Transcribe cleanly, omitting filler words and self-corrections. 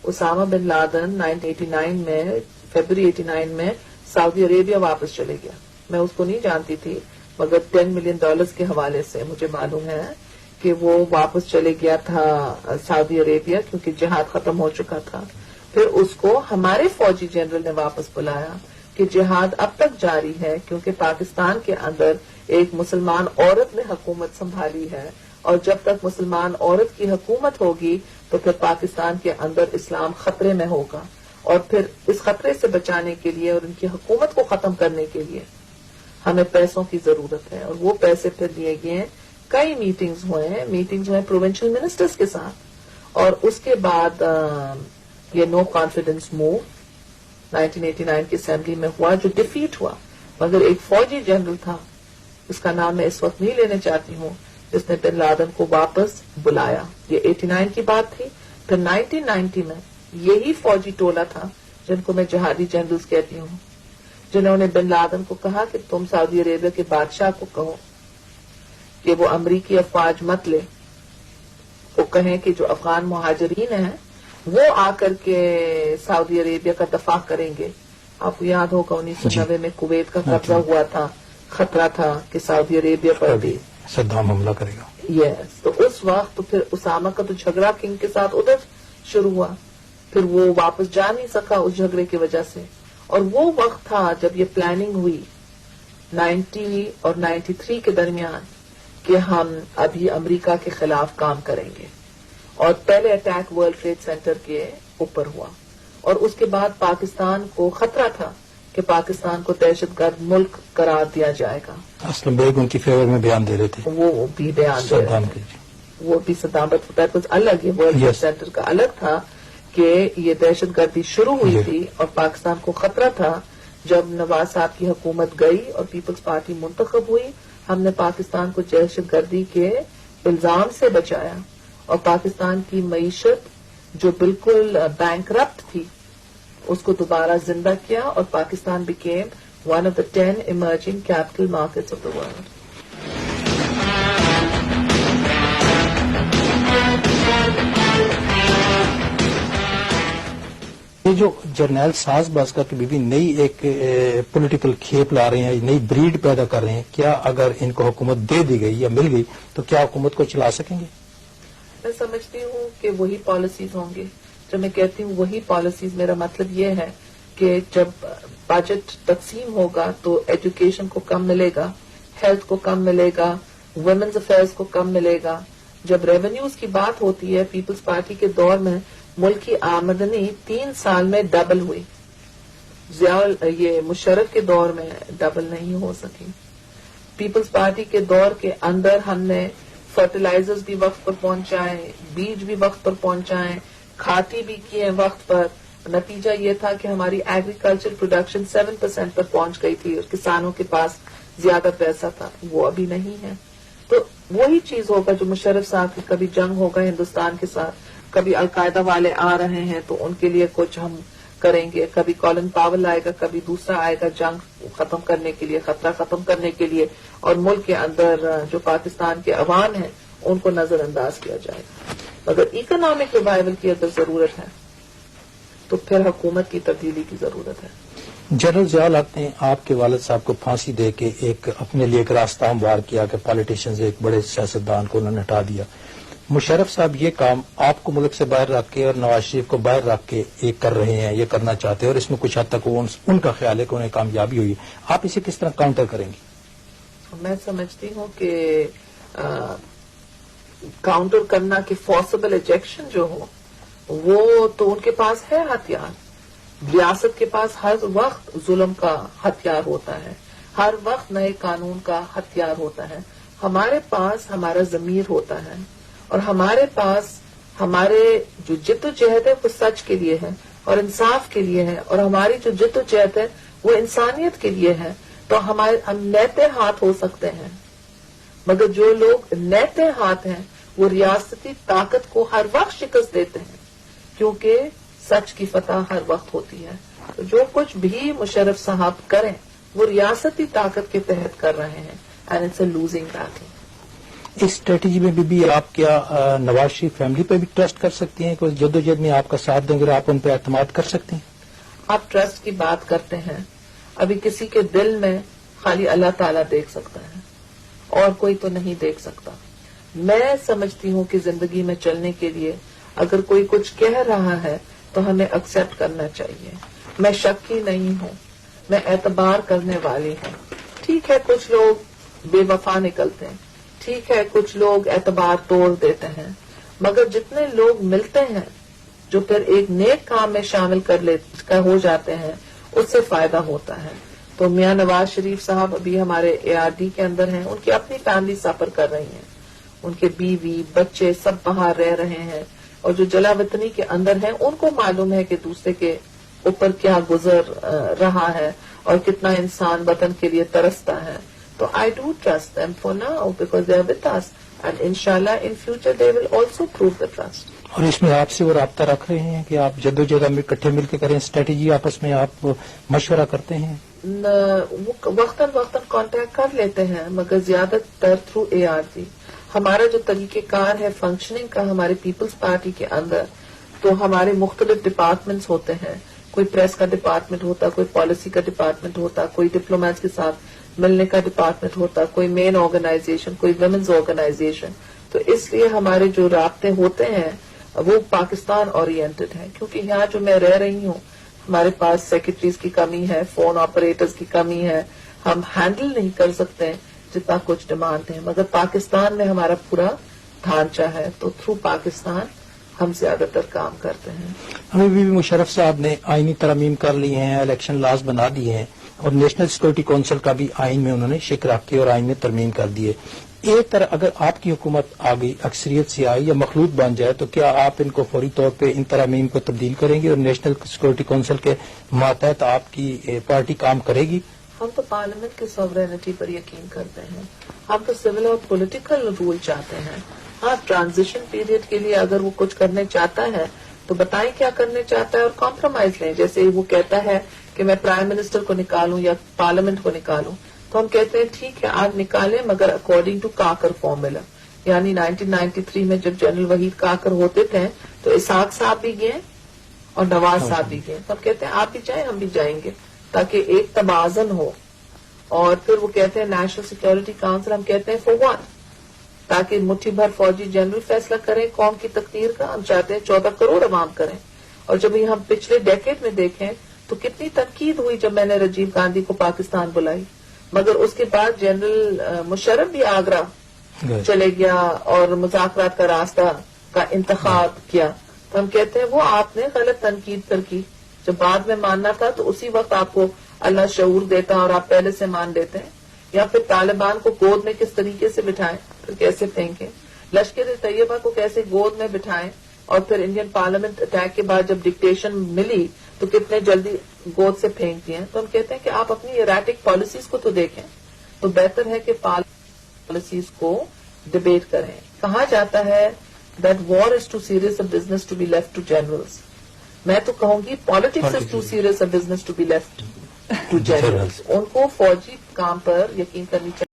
Usama bin Laden 1989 में फरवरी 89 में Saudi Arabia वापस चले गया. मैं उसको नहीं जानती थी, मगर $10 मिलियन के हवाले से मुझे मालूम है कि वो वापस चले गया था सऊदी अरेबिया, क्योंकि जिहाद खत्म हो चुका था. फिर उसको हमारे फौजी जनरल ने वापस बुलाया कि जिहाद अब तक जारी है, क्योंकि पाकिस्तान के अंदर एक मुसलमान औरत ने हुकूमत संभाली है, और जब तक मुसलमान औरत की हुकूमत होगी तो फिर पाकिस्तान के अंदर इस्लाम खतरे में होगा. और फिर इस खतरे से बचाने के लिए और उनकी हुकूमत को खत्म करने के लिए हमें पैसों की जरूरत है. और वो पैसे फिर दिए गए हैं. कई मीटिंग्स हुए प्रोविंशियल मिनिस्टर्स के साथ, और उसके बाद ये नो कॉन्फिडेंस मूव 1989 की असेंबली में हुआ, जो डिफीट हुआ. मगर एक फौजी जनरल था, उसका नाम मैं इस वक्त नहीं लेना चाहती हूँ, जिसने बिन लादेन को वापस बुलाया. ये 89 की बात थी. फिर 1990 में यही फौजी टोला था जिनको मैं जहादी जनरल्स कहती हूँ, जिन्होंने बिन लादेन को कहा कि तुम सऊदी अरेबिया के बादशाह को कहो कि वो अमरीकी अफवाज मत ले, वो कहें कि जो अफगान मुहाजिरीन हैं वो आकर के सऊदी अरेबिया का दफा करेंगे. आपको याद होगा 1990 में कुवैत का कब्जा हुआ था, खतरा था कि सऊदी अरेबिया पर भी सद्दाम हमला करेगा. यस, तो उस वक्त तो फिर उसामा का तो झगड़ा किंग के साथ उधर शुरू हुआ. फिर वो वापस जा नहीं सका उस झगड़े की वजह से. और वो वक्त था जब ये प्लानिंग हुई 90 और 93 के दरमियान कि हम अभी अमेरिका के खिलाफ काम करेंगे. और पहले अटैक वर्ल्ड ट्रेड सेंटर के ऊपर हुआ, और उसके बाद पाकिस्तान को खतरा था कि पाकिस्तान को दहशतगर्द मुल्क करार दिया जाएगा. असलम बेग उनकी फेवर में बयान दे रहे थे, वो भी बयान दे रहे थे, वो भी सद्दाम होता है. कुछ अलग है, वर्ल्ड ट्रेड सेंटर का अलग था कि ये दहशतगर्दी शुरू हुई थी और पाकिस्तान को खतरा था. जब नवाज साहब की हुकूमत गई और पीपल्स पार्टी मुंतखब हुई, हमने पाकिस्तान को दहशतगर्दी के इल्जाम से बचाया, और पाकिस्तान की मईशत जो बिल्कुल बैंकरप्ट थी उसको दोबारा जिंदा किया, और Pakistan became one of the 10 emerging capital markets of the world. ये जो जर्नैल साज बाज़का की बीवी नई एक पॉलिटिकल खेप ला रहे हैं, नई ब्रीड पैदा कर रहे हैं, क्या अगर इनको हुकूमत दे दी गई या मिल गई तो क्या हुकूमत को चला सकेंगे? मैं समझती हूँ कि वही पॉलिसीज होंगे. जब मैं कहती हूँ वही पॉलिसीज, मेरा मतलब ये है कि जब बजट तकसीम होगा तो एजुकेशन को कम मिलेगा, हेल्थ को कम मिलेगा, वुमेन्स अफेयर्स को कम मिलेगा. जब रेवेन्यूज की बात होती है, पीपल्स पार्टी के दौर में मुल्क की आमदनी 3 साल में डबल हुई. ये मुशर्रफ के दौर में डबल नहीं हो सकी. पीपल्स पार्टी के दौर के अंदर हमने फर्टिलाइजर्स भी वक्त पर पहुंचाए, बीज भी वक्त पर पहुंचाए, खाती भी किए वक्त पर. नतीजा ये था कि हमारी एग्रीकल्चर प्रोडक्शन 7% पर पहुंच गई थी और किसानों के पास ज्यादा पैसा था. वो अभी नहीं है. तो वही चीज होगा जो मुशर्रफ साहब की, कभी जंग होगा हिंदुस्तान के साथ, कभी अलकायदा वाले आ रहे हैं तो उनके लिए कुछ हम करेंगे, कभी कॉलिन पावल आएगा, कभी दूसरा आएगा जंग खत्म करने के लिए, खतरा खत्म करने के लिए, और मुल्क के अंदर जो पाकिस्तान के अवाम हैं उनको नजरअंदाज किया जाएगा. अगर इकोनॉमिक रिवाइवल की अगर जरूरत है तो फिर हुकूमत की तब्दीली की जरूरत है. जनरल ज़ियाउल हक ने आपके वालिद साहब को फांसी दे के एक अपने लिए एक रास्ता हमवार किया कि पॉलिटिशियन से एक बड़े सियासतदान को उन्होंने हटा दिया. मुशर्रफ साहब ये काम आपको मुल्क से बाहर रख के और नवाज शरीफ को बाहर रख के ये कर रहे हैं, ये करना चाहते हैं, और इसमें कुछ हद तक उनका ख्याल है कि उन्हें कामयाबी हुई. आप इसे किस तरह काउंटर करेंगी? मैं समझती हूँ कि काउंटर करना कि फॉर्सिबल इजेक्शन जो हो वो तो उनके पास है हथियार. रियासत के पास हर वक्त जुल्म का हथियार होता है, हर वक्त नए कानून का हथियार होता है. हमारे पास हमारा ज़मीर होता है, और हमारे पास हमारे जो जिद्दोजहद है वो सच के लिए है और इंसाफ के लिए है, और हमारी जो जिद्दोजहद है वो इंसानियत के लिए है. तो हम नैते हाथ हो सकते हैं, मगर जो लोग नैते हाथ हैं वो रियासती ताकत को हर वक्त शिकस्त देते हैं, क्योंकि सच की फतह हर वक्त होती है. तो जो कुछ भी मुशर्रफ साहब करें वो रियासती ताकत के तहत कर रहे हैं, and it's a losing battle. اس اسٹریٹجی میں بھی آپ کیا نواز شریف فیملی پہ بھی ٹرسٹ کر سکتی ہیں کہ جدوجہد میں آپ کا ساتھ دیں گے، آپ ان پہ اعتماد کر سکتے ہیں؟ آپ ٹرسٹ کی بات کرتے ہیں، ابھی کسی کے دل میں خالی اللہ تعالیٰ دیکھ سکتا ہے اور کوئی تو نہیں دیکھ سکتا. میں سمجھتی ہوں کہ زندگی میں چلنے کے لیے اگر کوئی کچھ کہہ رہا ہے تو ہمیں ایکسپٹ کرنا چاہیے. میں شکی نہیں ہوں، میں اعتبار کرنے والی ہوں. ٹھیک ہے کچھ لوگ بے وفا نکلتے ہیں، ٹھیک ہے کچھ لوگ اعتبار توڑ دیتے ہیں، مگر جتنے لوگ ملتے ہیں جو پھر ایک نیک کام میں شامل ہو جاتے ہیں اس سے فائدہ ہوتا ہے. تو میاں نواز شریف صاحب ابھی ہمارے ARD کے اندر ہیں، ان کی اپنی فیملی سفر کر رہی ہیں، ان کے بیوی بچے سب باہر رہ رہے ہیں، اور جو جلا وطنی کے اندر ہیں ان کو معلوم ہے کہ دوسرے کے اوپر کیا گزر رہا ہے اور کتنا انسان وطن کے لیے ترستا ہے. تو I do trust them for now because they are with us and انشاءاللہ in future they will also prove the trust. اور اس میں آپ سے وہ رابطہ رکھ رہے ہیں کہ آپ جدوجہد میں اکٹھے مل کے کریں، اسٹریٹجی آپس میں آپ مشورہ کرتے ہیں؟ وہ وقتاً کانٹیکٹ کر لیتے ہیں مگر زیادہ تر تھرو ARD. ہمارا جو طریقہ کار ہے فنکشننگ کا ہمارے پیپلز پارٹی کے اندر، تو ہمارے مختلف ڈپارٹمنٹس ہوتے ہیں. کوئی پریس کا ڈپارٹمنٹ ہوتا، کوئی پالیسی کا ڈپارٹمنٹ ہوتا، کوئی ڈپلومیٹس کے ساتھ ملنے کا ڈپارٹمنٹ ہوتا، کوئی مین آرگنائزیشن، کوئی ویمنز آرگنائزیشن. تو اس لیے ہمارے جو رابطے ہوتے ہیں وہ پاکستان اورینٹڈ ہیں، کیونکہ یہاں جو میں رہ رہی ہوں ہمارے پاس سیکرٹریز کی کمی ہے، فون آپریٹرز کی کمی ہے، ہم ہینڈل نہیں کر سکتے جتنا کچھ ڈیمانڈ ہے. مگر پاکستان میں ہمارا پورا ڈھانچہ ہے تو تھرو پاکستان ہم زیادہ تر کام کرتے ہیں. ہمیں بھی مشرف صاحب نے آئینی ترمیم کر لی ہیں، الیکشن لاز بنا دیے ہیں، اور نیشنل سیکورٹی کونسل کا بھی آئین میں انہوں نے شک رکھ کے اور آئین میں ترمیم کر دیے. ایک طرح اگر آپ کی حکومت آ گئی، اکثریت سے آئی یا مخلوط بن جائے، تو کیا آپ ان کو فوری طور پہ ان ترامیم کو تبدیل کریں گے اور نیشنل سیکورٹی کونسل کے ماتحت آپ کی پارٹی کام کرے گی؟ ہم تو پارلیمنٹ کی سوورینٹی پر یقین کرتے ہیں، ہم تو سول اور پولیٹیکل رول چاہتے ہیں. ہاں ٹرانزیشن پیریڈ کے لیے اگر وہ کچھ کرنے چاہتا ہے تو بتائیں کیا کرنے چاہتا ہے اور کمپرومائز لیں. جیسے وہ کہتا ہے کہ میں پرائم منسٹر کو نکالوں یا پارلیمنٹ کو نکالوں، تو ہم کہتے ہیں ٹھیک ہے آپ نکالیں مگر اکارڈنگ ٹو کاکر فارمولا. یعنی 1993 میں جب جنرل وحید کاکر ہوتے تھے تو اسحاق صاحب بھی گئے اور نواز صاحب بھی گئے. تو ہم کہتے ہیں آپ بھی جائیں ہم بھی جائیں گے تاکہ ایک توازن ہو. اور پھر وہ کہتے ہیں نیشنل سیکورٹی کاؤنسل، ہم کہتے ہیں فور ون، تاکہ مٹھی بھر فوجی جنرل فیصلہ کریں قوم کی تقدیر کا. ہم چاہتے ہیں 14 کروڑ عوام کریں. اور جب یہ ہم پچھلے ڈیکیڈ میں دیکھیں تو کتنی تنقید ہوئی جب میں نے راجیو گاندھی کو پاکستان بلائی، مگر اس کے بعد جنرل مشرف بھی آگرہ چلے گیا اور مذاکرات کا راستہ کا انتخاب کیا. تو ہم کہتے ہیں وہ آپ نے غلط تنقید پر کی. جب بعد میں ماننا تھا تو اسی وقت آپ کو اللہ شعور دیتا اور آپ پہلے سے مان لیتے ہیں. یا پھر طالبان کو گود میں کس طریقے سے بٹھائیں، پھر کیسے پھینکیں، لشکر طیبہ کو کیسے گود میں بٹھائیں، اور پھر انڈین پارلیمنٹ اٹیک کے بعد جب ڈکٹیشن ملی تو کتنے جلدی گود سے پھینک دیے. تو ہم کہتے ہیں کہ آپ اپنی ایراٹک پالیسیز کو تو دیکھیں. تو بہتر ہے کہ پالیسیز کو ڈبیٹ کریں. کہا جاتا ہے that war is too serious a business to be left to generals. میں تو کہوں گی politics is too serious a business to be left to generals. ان کو فوجی کام پر یقین کرنی چاہیے.